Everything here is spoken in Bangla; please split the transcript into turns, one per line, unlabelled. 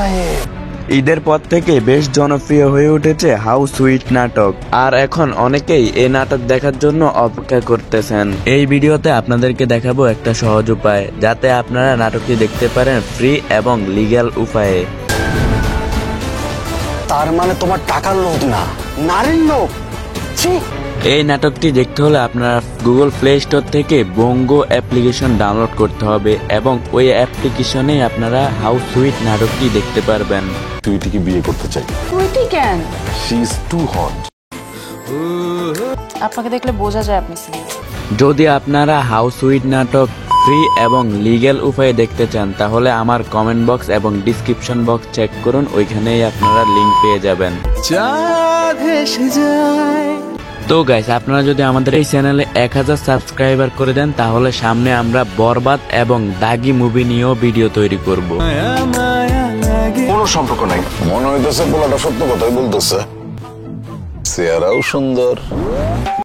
সাহেব।
ঈদের পর থেকে বেশ জনপ্রিয় হয়ে উঠেছে হাউ সুইট নাটক, আর এখন অনেকেই এই নাটক দেখার জন্য অপেক্ষা করতেছেন। এই ভিডিওতে আপনাদেরকে দেখাবো একটা সহজ উপায় যাতে আপনারা নাটকটি দেখতে পারেন ফ্রি এবং লিগ্যাল উপায়ে।
তার মানে তোমার টাকার লোভ না, নারীর লোভ। ছি!
এই নাটকটি দেখতে হলে আপনারা গুগল প্লে স্টোর থেকে বঙ্গ অ্যাপ্লিকেশন ডাউনলোড করতে হবে এবং ওই অ্যাপ্লিকেশনে আপনারা হাউ সুইট নাটকটি দেখতে পারবেন।
সুইটিকে বিয়ে করতে চাই।
সুইটি কেন?
She is too hot.
আপনাকে দেখলে বোঝা যায় আপনি সিঙ্গেল।
যদি আপনারা হাউ সুইট নাটক ফ্রি এবং লিগ্যাল উপায়ে দেখতে চান তাহলে আমার কমেন্ট বক্স এবং ডিসক্রিপশন বক্স চেক করুন, ওইখানেই আপনারা লিংক পেয়ে যাবেন। তো গাইস, আপনারা যদি আমাদের এই চ্যানেলে 1000 সাবস্ক্রাইবার করে দেন তাহলে সামনে আমরা বরবাদ এবং দাগি মুভি নিয়েও ভিডিও তৈরি করব।
কোনো সম্পর্ক নাই। মনে হইতেছে পোলাটা সত্য কথাই বলতেছে। চেহারাও সুন্দর।